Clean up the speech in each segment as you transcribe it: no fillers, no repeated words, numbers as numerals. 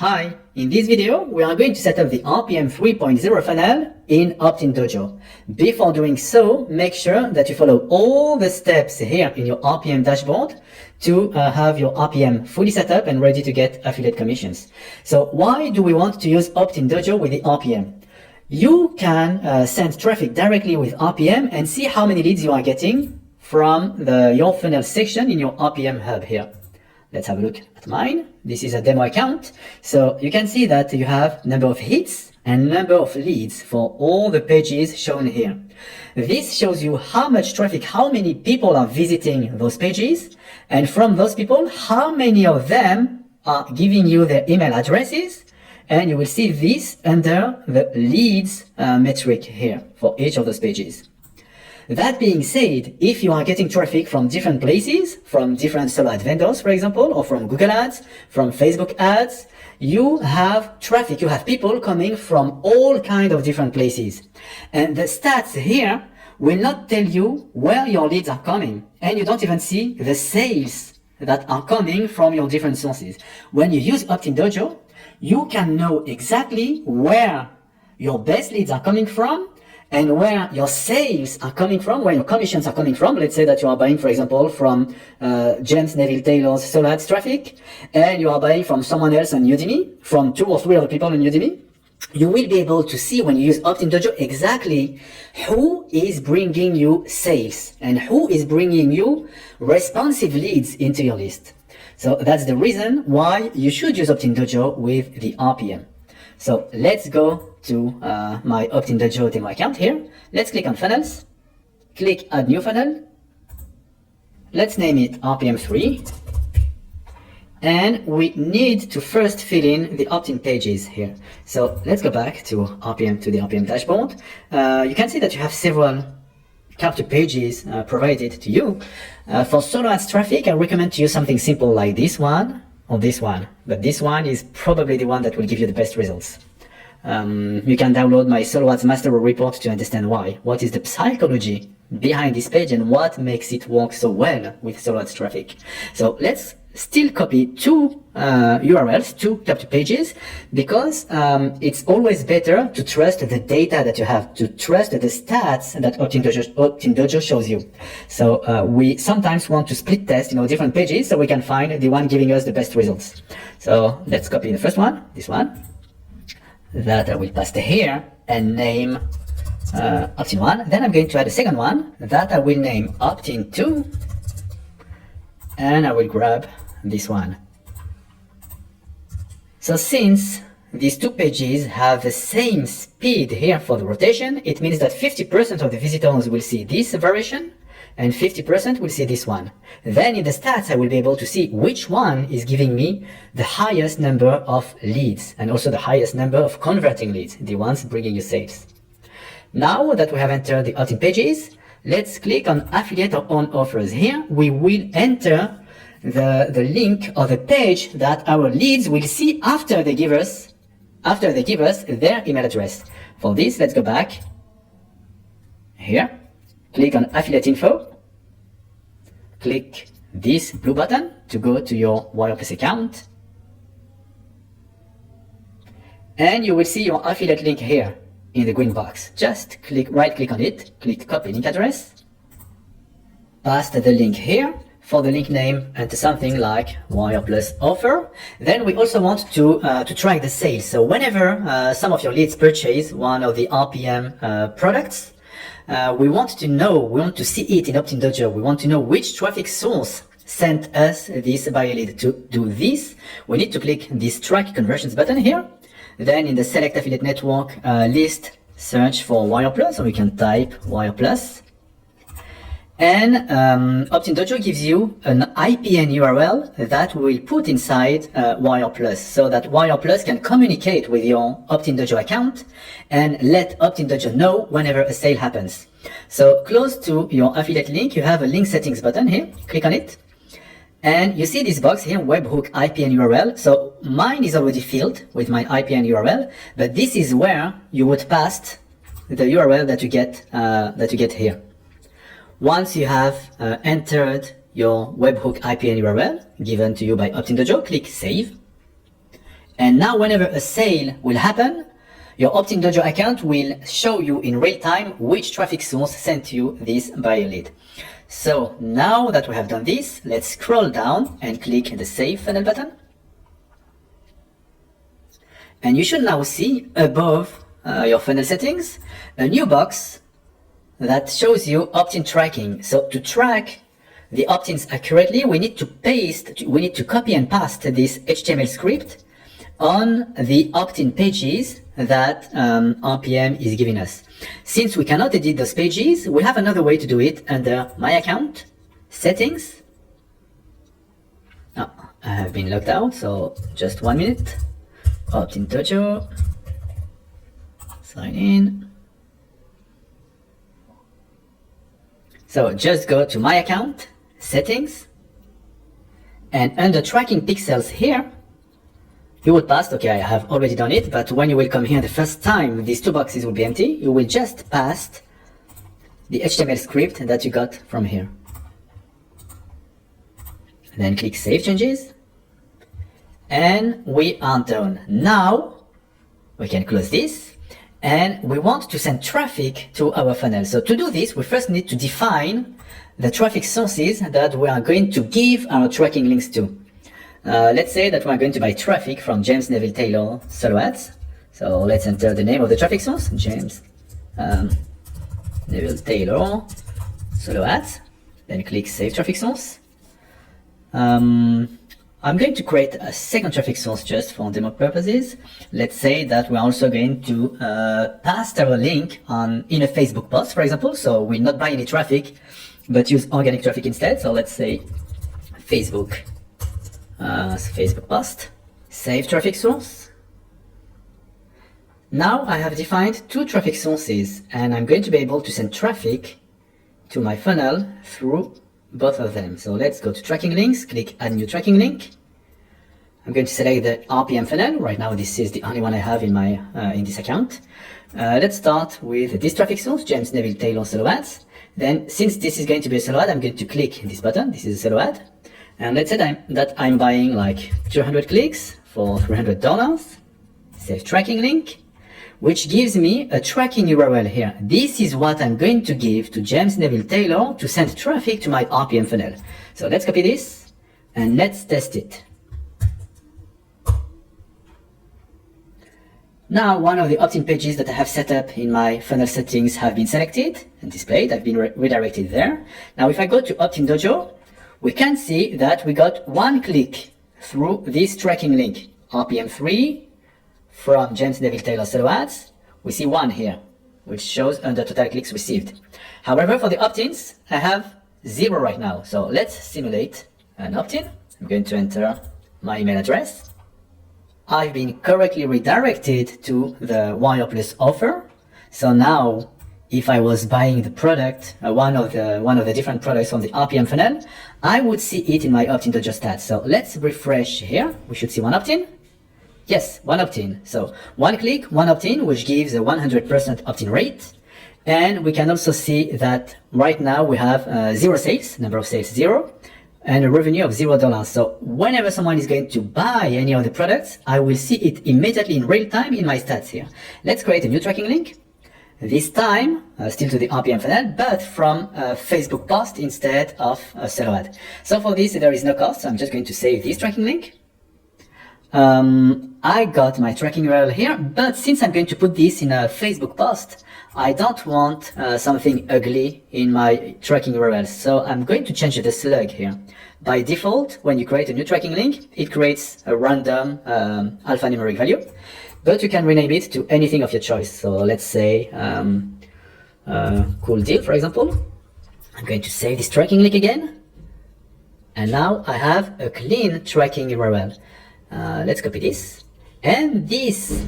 Hi, in this video we are going to set up the RPM 3.0 funnel in Opt-in Dojo. Before doing so, make sure that you follow all the steps here in your RPM dashboard to have your RPM fully set up and ready to get affiliate commissions. So why do we want to use Opt-in Dojo with the RPM? You can send traffic directly with RPM and see how many leads you are getting from your funnel section in your RPM hub here. Let's have a look at mine. This is a demo account. So you can see that you have number of hits and number of leads for all the pages shown here. This shows you how much traffic, how many people are visiting those pages, and from those people, how many of them are giving you their email addresses, and you will see this under the leads metric here for each of those pages. That being said, if you are getting traffic from different places, from different solo ad vendors, for example, or from Google Ads, from Facebook ads, you have traffic, you have people coming from all kinds of different places. And the stats here will not tell you where your leads are coming. And you don't even see the sales that are coming from your different sources. When you use Opt-in Dojo, you can know exactly where your best leads are coming from and where your sales are coming from, where your commissions are coming from. Let's say that you are buying, for example, from James Neville Taylor's solo ads traffic, and you are buying from someone else on Udemy, from 2 or 3 other people on Udemy. You will be able to see when you use Opt-in Dojo exactly who is bringing you sales and who is bringing you responsive leads into your list. So that's the reason why you should use Opt-in Dojo with the RPM. So let's go to my Opt-in Dojo demo account here. Let's click on funnels, click add new funnel. Let's name it RPM 3. And we need to first fill in the opt-in pages here. So let's go back to the RPM dashboard. You can see that you have several capture pages provided to you. For solo ads traffic, I recommend to use something simple like this one or this one, but this one is probably the one that will give you the best results. You can download my solo ads master report to understand why. What is the psychology behind this page and what makes it work so well with solo ads traffic. So let's still copy 2 URLs, 2 capture pages, because it's always better to trust the data that you have, to trust the stats that Opt-in Dojo shows you. So we sometimes want to split test, different pages so we can find the one giving us the best results. So let's copy the first one, this one, that I will paste here and name Opt-in 1. Then I'm going to add a second one that I will name Opt-in 2, and I will grab this one. So since these 2 pages have the same speed here for the rotation, it means that 50% of the visitors will see this variation and 50% will see this one. Then in the stats, I will be able to see which one is giving me the highest number of leads and also the highest number of converting leads, the ones bringing you sales. Now that we have entered the opt-in pages, let's click on affiliate or on offers. Here we will enter the link of the page that our leads will see after they give us their email address. For this, let's go back here, click on affiliate info, click this blue button to go to your WordPress account, and you will see your affiliate link here in the green box. Just right click on it, click copy link address, paste the link here. For the link name, enter something like wire plus offer. Then we also want to track the sales. So whenever some of your leads purchase one of the RPM products, we want to see it in Opt-in Dojo. We want to know which traffic source sent us this buyer lead. To do this, we need to click this track conversions button here. Then in the select affiliate network list, search for wire plus, so we can type wire plus. And Opt-in Dojo gives you an IPN URL that we will put inside Wire Plus, so that Wire Plus can communicate with your Opt-in Dojo account and let Opt-in Dojo know whenever a sale happens. So close to your affiliate link, you have a link settings button here. Click on it. And you see this box here, webhook IPN URL. So mine is already filled with my IPN URL, but this is where you would paste the URL that you get here. Once you have entered your webhook IPN URL given to you by Opt-in Dojo, click Save. And now whenever a sale will happen, your Opt-in Dojo account will show you in real time which traffic source sent you this buyer lead. So now that we have done this, let's scroll down and click the Save Funnel button. And you should now see above your funnel settings a new box that shows you opt-in tracking. So to track the opt-ins accurately, we need to copy and paste this HTML script on the opt-in pages that RPM is giving us. Since we cannot edit those pages, we have another way to do it under My Account, Settings. Oh, I have been logged out, so just 1 minute. Opt-in Dojo, sign in. So just go to My Account, Settings, and under Tracking Pixels here, you will pass, okay, I have already done it, but when you will come here the first time, these two boxes will be empty. You will just paste the HTML script that you got from here. Then click Save Changes. And we are done. Now, we can close this. And we want to send traffic to our funnel. So to do this, we first need to define the traffic sources that we are going to give our tracking links to. Let's say that we're going to buy traffic from James Neville Taylor solo ads. So let's enter the name of the traffic source, James Neville Taylor solo ads. Then click Save Traffic Source. I'm going to create a second traffic source just for demo purposes. Let's say that we're also going to paste our link in a Facebook post, for example. So we'll not buy any traffic, but use organic traffic instead. So let's say Facebook post, save traffic source. Now I have defined two traffic sources and I'm going to be able to send traffic to my funnel through both of them. So let's go to tracking links, click add new tracking link. I'm going to select the RPM funnel. Right now this is the only one I have in my in this account. Let's start with this traffic source, James Neville Taylor solo ads. Then since this is going to be a solo ad, I'm going to click this button. This is a solo ad. And let's say that I'm buying like 200 clicks for $300. Save tracking link, which gives me a tracking URL here. This is what I'm going to give to James Neville Taylor to send traffic to my RPM funnel. So let's copy this and let's test it. Now one of the opt-in pages that I have set up in my funnel settings have been selected and displayed. I've been redirected there. Now if I go to Opt-in Dojo, we can see that we got one click through this tracking link, RPM 3 from James Neville Taylor solo ads. We see one here, which shows under total clicks received. However, for the opt-ins, I have 0 right now. So let's simulate an opt-in. I'm going to enter my email address. I've been correctly redirected to the Wire Plus offer. So now, if I was buying the product, one of the different products from the RPM funnel, I would see it in my opt-in Dojo stats. So let's refresh here. We should see one opt-in. Yes, one opt-in. So one click, one opt-in, which gives a 100% opt-in rate. And we can also see that right now we have 0 sales, number of sales 0, and a revenue of $0. So whenever someone is going to buy any of the products, I will see it immediately in real time in my stats here. Let's create a new tracking link. This time, still to the RPM funnel, but from a Facebook post instead of a solo ad. So for this, there is no cost. So I'm just going to save this tracking link. I got my tracking URL here, but since I'm going to put this in a Facebook post, I don't want something ugly in my tracking URL. So I'm going to change the slug here. By default, when you create a new tracking link, it creates a random alphanumeric value. But you can rename it to anything of your choice. So let's say cool deal, for example. I'm going to save this tracking link again. And now I have a clean tracking URL. Let's copy this. And this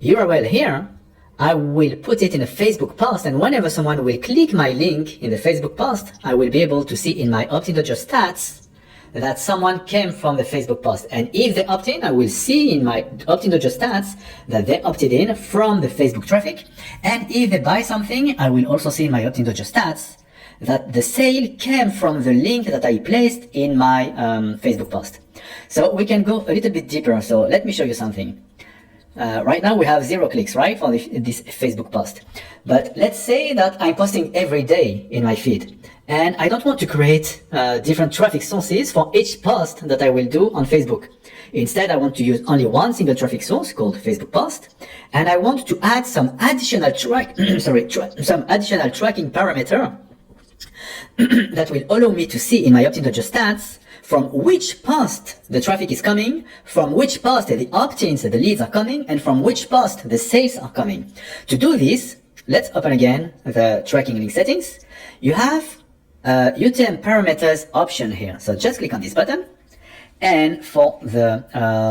URL here, I will put it in a Facebook post. And whenever someone will click my link in the Facebook post, I will be able to see in my Opt-in Dojo stats that someone came from the Facebook post. And if they opt in, I will see in my Opt-in Dojo stats that they opted in from the Facebook traffic. And if they buy something, I will also see in my Opt-in Dojo stats that the sale came from the link that I placed in my Facebook post. So we can go a little bit deeper. So let me show you something. Right now we have 0 clicks, right, for this Facebook post. But let's say that I'm posting every day in my feed, and I don't want to create different traffic sources for each post that I will do on Facebook. Instead, I want to use only one single traffic source called Facebook post, and I want to add some additional some additional tracking parameter that will allow me to see in my opt-in Dojo stats from which post the traffic is coming, from which post the opt-ins, the leads are coming, and from which post the sales are coming. To do this, let's open again the tracking link settings. You have UTM parameters option here. So just click on this button. And for the,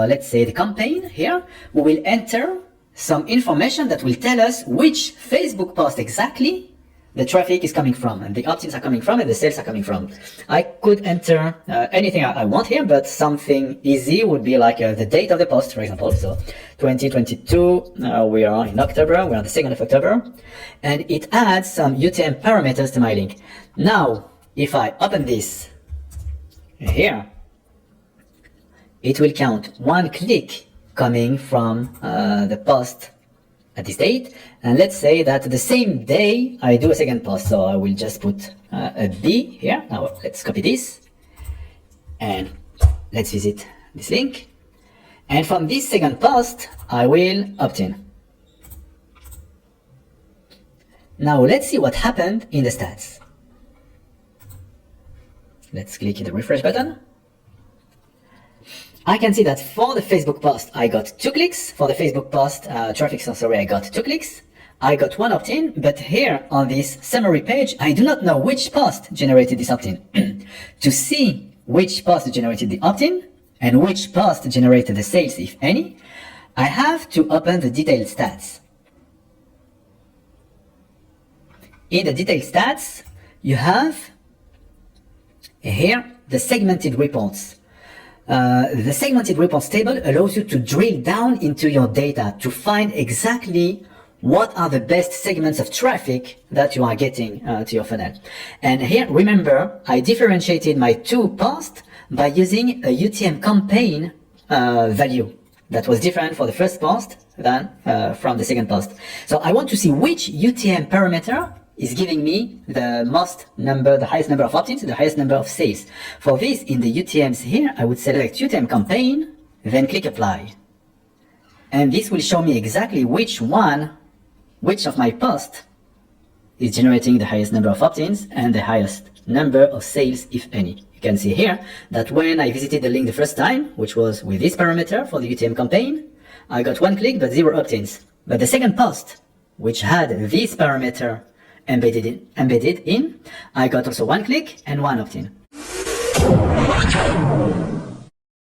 let's say the campaign here, we will enter some information that will tell us which Facebook post exactly the traffic is coming from, and the opt-ins are coming from, and the sales are coming from. I could enter anything I want here, but something easy would be like the date of the post, for example. So 2022, we are in October, we are the 2nd of October, and it adds some UTM parameters to my link. Now, if I open this here, it will count 1 click coming from the post at this date, and let's say that the same day I do a second post, so I will just put a B here. Now let's copy this and let's visit this link, and from this second post I will opt in. Now let's see what happened in the stats. Let's click the refresh button. I can see that for the Facebook post, I got 2 clicks. For the Facebook post traffic source, sorry, I got 2 clicks. I got 1 opt-in, but here on this summary page, I do not know which post generated this opt-in. To see which post generated the opt-in and which post generated the sales, if any, I have to open the detailed stats. In the detailed stats, you have here the segmented reports. The segmented reports table allows you to drill down into your data to find exactly what are the best segments of traffic that you are getting to your funnel. And here, remember, I differentiated my 2 posts by using a UTM campaign value that was different for the first post than from the second post. So I want to see which UTM parameter is giving me the highest number of opt-ins, the highest number of sales. For this, in the UTMs here, I would select UTM campaign, then click apply. And this will show me exactly which of my posts is generating the highest number of opt-ins and the highest number of sales, if any. You can see here that when I visited the link the first time, which was with this parameter for the UTM campaign, I got 1 click but 0 opt-ins. But the second post, which had this parameter embedded in, I got also 1 click and 1 opt-in.